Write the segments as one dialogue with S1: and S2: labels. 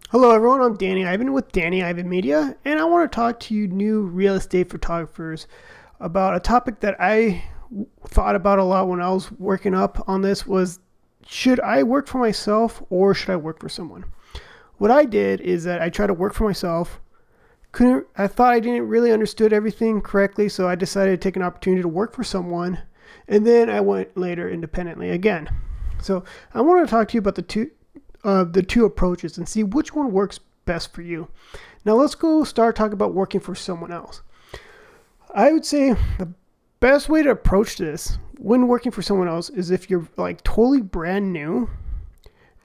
S1: Hello, everyone. I'm Danny Ivan with Danny Ivan Media, and I want to talk to you new real estate photographers about a topic that I thought about a lot when I was working up on this was should I work for myself or should I work for someone? What I did is that I tried to work for myself. I thought I didn't really understood everything correctly, so I decided to take an opportunity to work for someone, and then I went later independently again. So I want to talk to you about the two approaches and see which one works best for you. Now let's go start talking about working for someone else. I would say the best way to approach this when working for someone else is if you're like totally brand new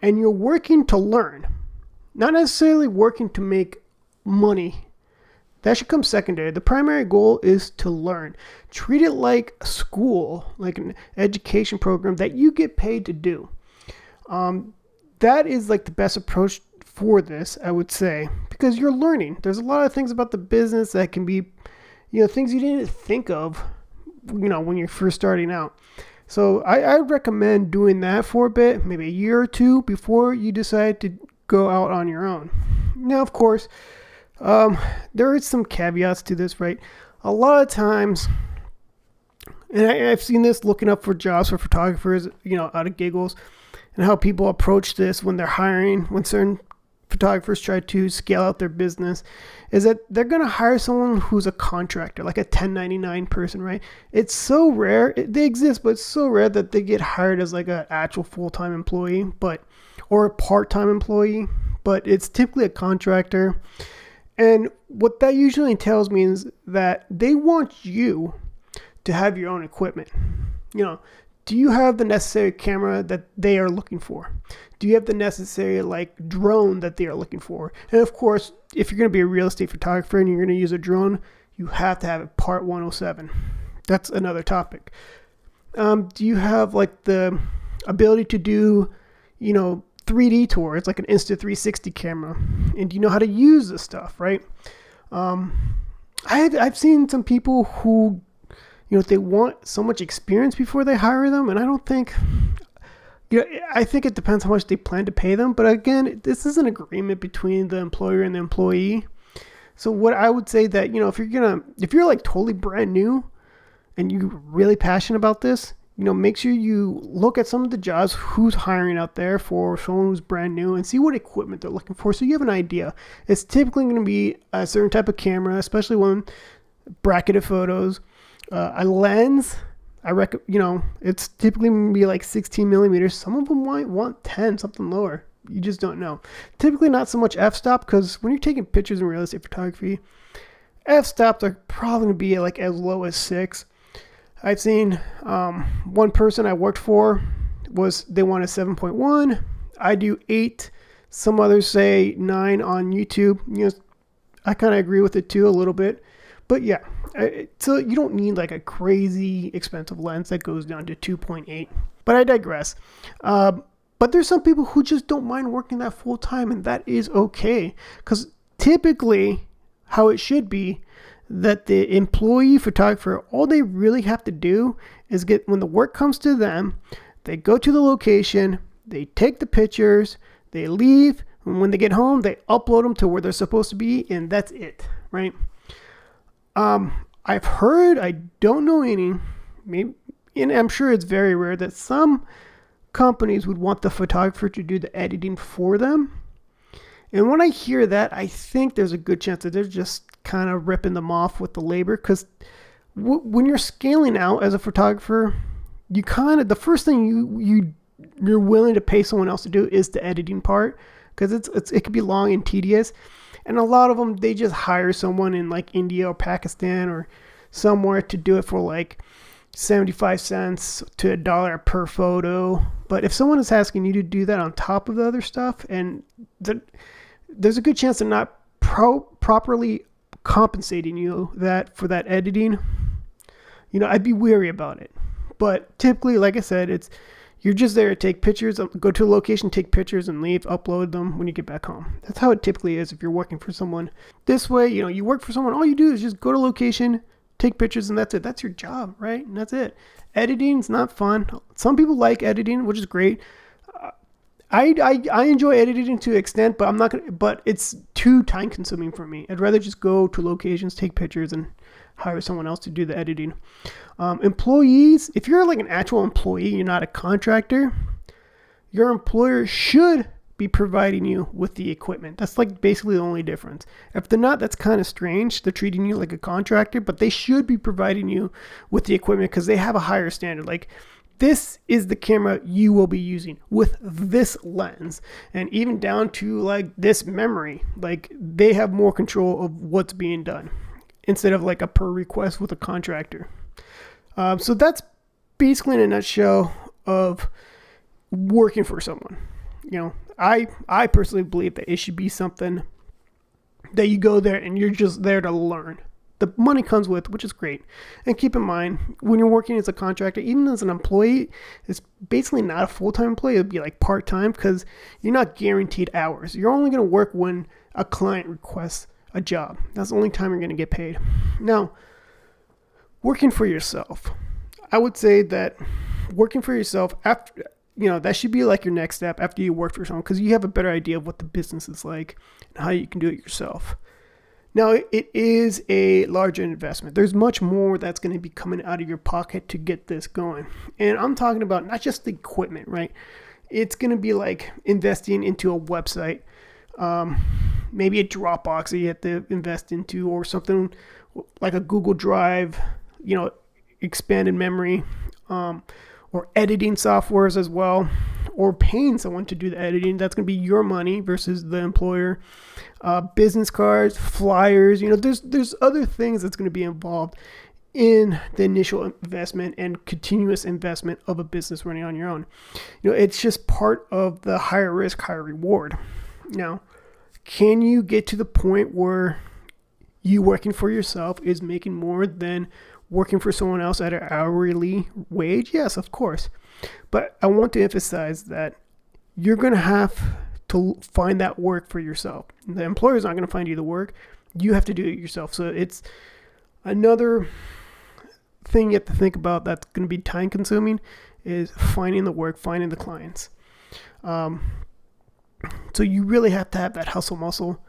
S1: and you're working to learn, not necessarily working to make money. That should come secondary. The primary goal is to learn. Treat it like a school, like an education program that you get paid to do. That is like the best approach for this, I would say, because you're learning. There's a lot of things about the business that can be, things you didn't think of, when you're first starting out. So I recommend doing that for a bit, maybe a year or two before you decide to go out on your own. Now, of course, there is some caveats to this, right? A lot of times, and I've seen this looking up for jobs for photographers, out of giggles, and how people approach this when they're hiring, when certain photographers try to scale out their business, is that they're going to hire someone who's a contractor, like a 1099 person, right? It's so rare. They exist, but it's so rare that they get hired as like an actual full-time employee, or a part-time employee, but it's typically a contractor. And what that usually tells me is that they want you to have your own equipment. Do you have the necessary camera that they are looking for? Do you have the necessary drone that they are looking for? And of course, if you're going to be a real estate photographer and you're going to use a drone, you have to have a Part 107. That's another topic. Do you have the ability to do, 3D tours, like an Insta360 camera? And do you know how to use this stuff, right? I've seen some people who they want so much experience before they hire them. And I don't think, I think it depends how much they plan to pay them. But again, this is an agreement between the employer and the employee. So what I would say that, if you're totally brand new and you're really passionate about this, make sure you look at some of the jobs, who's hiring out there for someone who's brand new, and see what equipment they're looking for. So you have an idea. It's typically going to be a certain type of camera, especially when bracketed photos. A lens, it's typically going to be 16 millimeters. Some of them might want 10, something lower. You just don't know. Typically not so much f-stop, because when you're taking pictures in real estate photography, f-stops are probably going to be as low as 6. I've seen one person I worked for they wanted 7.1. I do 8. Some others say 9 on YouTube. I kind of agree with it too a little bit. But yeah, so you don't need a crazy expensive lens that goes down to 2.8. But I digress. But there's some people who just don't mind working that full time, and that is okay. Because typically, how it should be, that the employee photographer, all they really have to do is when the work comes to them, they go to the location, they take the pictures, they leave, and when they get home, they upload them to where they're supposed to be, and that's it, right? I've heard, I don't know any, maybe, and I'm sure it's very rare, that some companies would want the photographer to do the editing for them. And when I hear that, I think there's a good chance that they're just kind of ripping them off with the labor, because when you're scaling out as a photographer, the first thing you're willing to pay someone else to do is the editing part, because it could be long and tedious. And a lot of them, they just hire someone in India or Pakistan or somewhere to do it for 75 cents to $1 per photo. But if someone is asking you to do that on top of the other stuff, and there's a good chance they're not properly compensating you for that editing, I'd be wary about it. But typically, like I said, you're just there to take pictures, go to a location, take pictures, and leave, upload them when you get back home. That's how it typically is if you're working for someone. This way, you work for someone, all you do is just go to location, take pictures, and that's it. That's your job, right? And that's it. Editing's not fun. Some people like editing, which is great. I enjoy editing to an extent, but I'm not gonna. But it's too time consuming for me. I'd rather just go to locations, take pictures, and hire someone else to do the editing. Employees, if you're like an actual employee, you're not a contractor. Your employer should be providing you with the equipment. That's like basically the only difference. If they're not, that's kind of strange. They're treating you like a contractor, but they should be providing you with the equipment because they have a higher standard. Like, this is the camera you will be using with this lens, and even down to like this memory. Like, they have more control of what's being done instead of like a per request with a contractor. So that's basically in a nutshell of working for someone. I personally believe that it should be something that you go there and you're just there to learn. The money comes with, which is great. And keep in mind, when you're working as a contractor, even as an employee, it's basically not a full-time employee. It'd be like part-time because you're not guaranteed hours. You're only going to work when a client requests a job. That's the only time you're going to get paid. Now, working for yourself. I would say that working for yourself, after, that should be like your next step after you work for someone, because you have a better idea of what the business is like and how you can do it yourself. Now, it is a larger investment. There's much more that's going to be coming out of your pocket to get this going. And I'm talking about not just the equipment, right? It's going to be like investing into a website, maybe a Dropbox that you have to invest into, or something like a Google Drive, expanded memory, or editing softwares as well, or paying someone to do the editing. That's going to be your money versus the employer. Business cards, flyers, there's other things that's going to be involved in the initial investment and continuous investment of a business running on your own. It's just part of the higher risk, higher reward. Now, can you get to the point where you working for yourself is making more than working for someone else at an hourly wage? Yes, of course. But I want to emphasize that you're going to have to find that work for yourself. The employer is not going to find you the work. You have to do it yourself. So it's another thing you have to think about that's going to be time consuming is finding the work, finding the clients. So you really have to have that hustle muscle,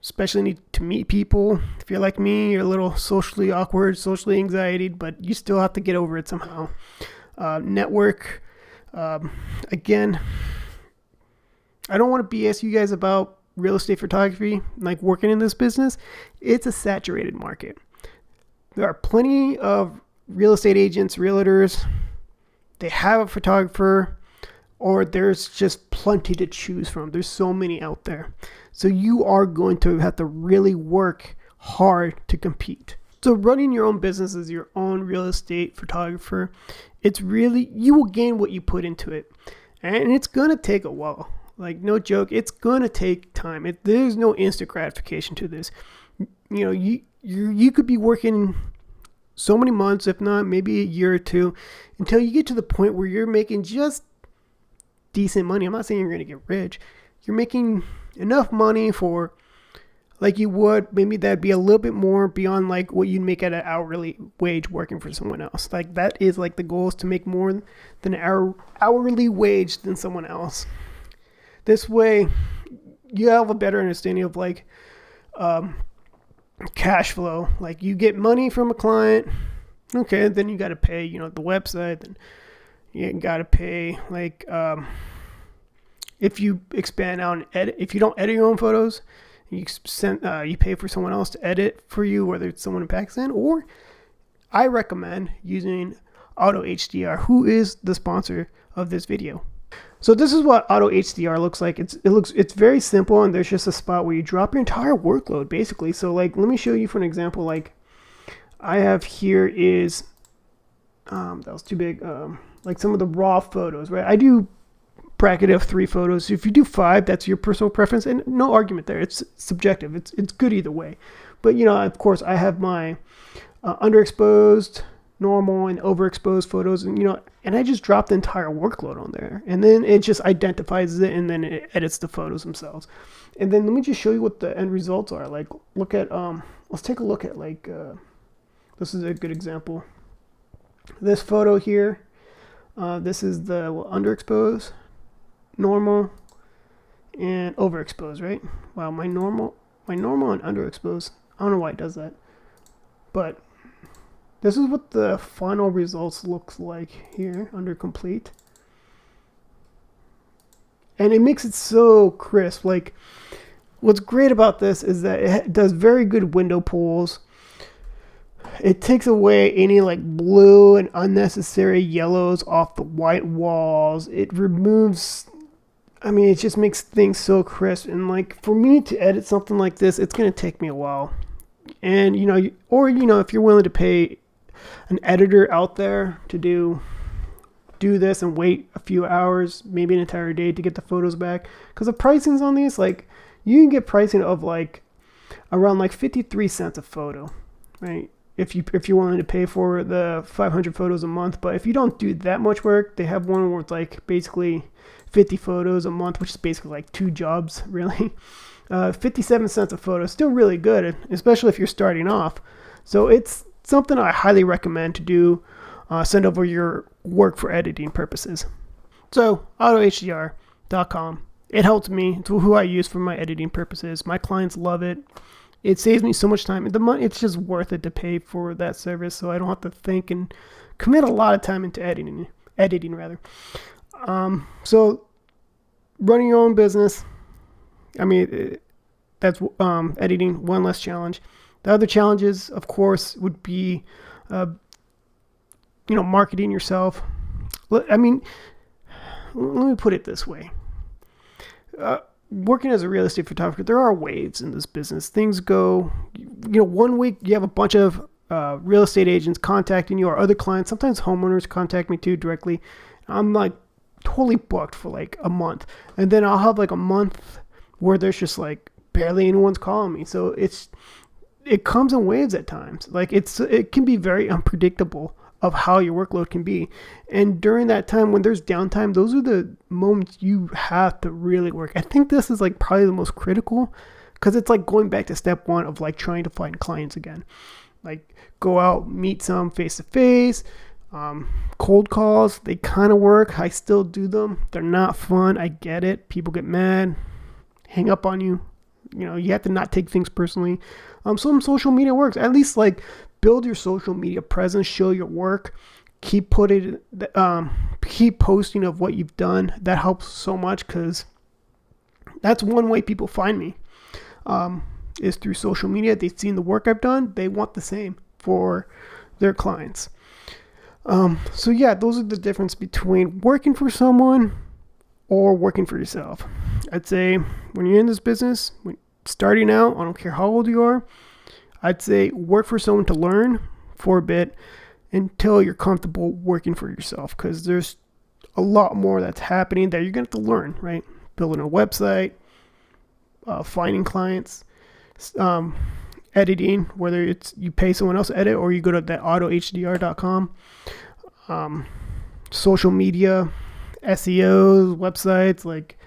S1: especially need to meet people. If you're like me, you're a little socially awkward, socially anxiety, but you still have to get over it somehow. Network. Again, I don't want to BS you guys about real estate photography, like working in this business. It's a saturated market. There are plenty of real estate agents, realtors. They have a photographer, or there's just plenty to choose from. There's so many out there. So you are going to have to really work hard to compete. So running your own business as your own real estate photographer, it's really, you will gain what you put into it. And it's going to take a while. Like, no joke, it's going to take time. There's no instant gratification to this. You could be working so many months, if not maybe a year or two, until you get to the point where you're making just decent money. I'm not saying you're going to get rich. You're making enough money for, like you would, maybe that'd be a little bit more beyond like what you'd make at an hourly wage working for someone else. Like, that is like the goal, is to make more than an hourly wage than someone else. This way, you have a better understanding of like cash flow. Like, you get money from a client, okay, then you got to pay, the website, then you got to pay like if you expand out and edit. If you don't edit your own photos, you pay for someone else to edit for you, whether it's someone in Pakistan, or I recommend using Auto HDR, who is the sponsor of this video. So this is what Auto HDR looks like. It's very simple, and there's just a spot where you drop your entire workload basically. So like, let me show you for an example. Like, I have here is that was too big. Like some of the raw photos, right? I do bracket of 3 photos. So if you do 5, that's your personal preference, and no argument there. It's subjective. It's good either way. But of course, I have my underexposed, normal, and overexposed photos, and and I just drop the entire workload on there, and then it just identifies it, and then it edits the photos themselves. And then let me just show you what the end results are. Like, look at let's take a look at like this is a good example. This photo here, this is the underexposed. normal, and overexpose, right? Wow, my normal and underexpose. I don't know why it does that. But this is what the final results looks like here under complete. And it makes it so crisp. Like, what's great about this is that it does very good window pulls. It takes away any like blue and unnecessary yellows off the white walls. It removes, I mean, it just makes things so crisp. And like for me to edit something like this, it's going to take me a while. And, if you're willing to pay an editor out there to do this and wait a few hours, maybe an entire day to get the photos back. Because the pricings on these, like, you can get pricing of like around like 53 cents a photo, right? If you're willing to pay for the 500 photos a month. But if you don't do that much work, they have one where it's like basically 50 photos a month, which is basically like 2 jobs, really. 57 cents a photo, still really good, especially if you're starting off. So it's something I highly recommend to do. Send over your work for editing purposes. So AutoHDR.com. It helps me. It's who I use for my editing purposes. My clients love it. It saves me so much time. The money, it's just worth it to pay for that service, so I don't have to think and commit a lot of time into editing. So running your own business, I mean, that's editing, one less challenge. The other challenges, of course, would be, marketing yourself. I mean, let me put it this way. Working as a real estate photographer, there are waves in this business. Things go, 1 week you have a bunch of real estate agents contacting you or other clients. Sometimes homeowners contact me too directly. I'm like totally booked for like a month. And then I'll have like a month where there's just like barely anyone's calling me. So it comes in waves at times. Like it can be very unpredictable of how your workload can be. And during that time when there's downtime, those are the moments you have to really work. I think this is like probably the most critical, because it's like going back to step 1 of like trying to find clients again. Like go out, meet some face to face. Cold calls, they kind of work. I still do them. They're not fun. I get it. People get mad, hang up on you. You have to not take things personally. Some social media works. At least like build your social media presence, show your work, keep posting of what you've done. That helps so much, because that's one way people find me, is through social media. They've seen the work I've done. They want the same for their clients. So yeah, those are the difference between working for someone or working for yourself. I'd say when you're in this business, when starting out, I don't care how old you are, I'd say work for someone to learn for a bit until you're comfortable working for yourself, because there's a lot more that's happening that you're going to have to learn, right? Building a website, finding clients, editing, whether it's you pay someone else to edit or you go to that AutoHDR.com, social media, SEOs, websites, like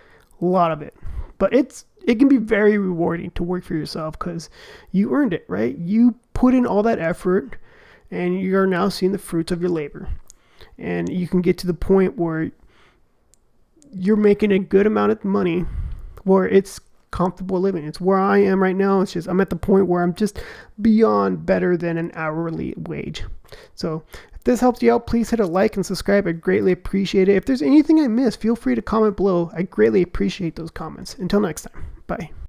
S1: a lot of it. But it can be very rewarding to work for yourself, because you earned it, right? You put in all that effort and you're now seeing the fruits of your labor. And you can get to the point where you're making a good amount of money where it's comfortable living. It's where I am right now. It's just I'm at the point where I'm just beyond better than an hourly wage. So if this helps you out, please hit a like and subscribe. I greatly appreciate it. If there's anything I missed, feel free to comment below. I greatly appreciate those comments. Until next time, bye.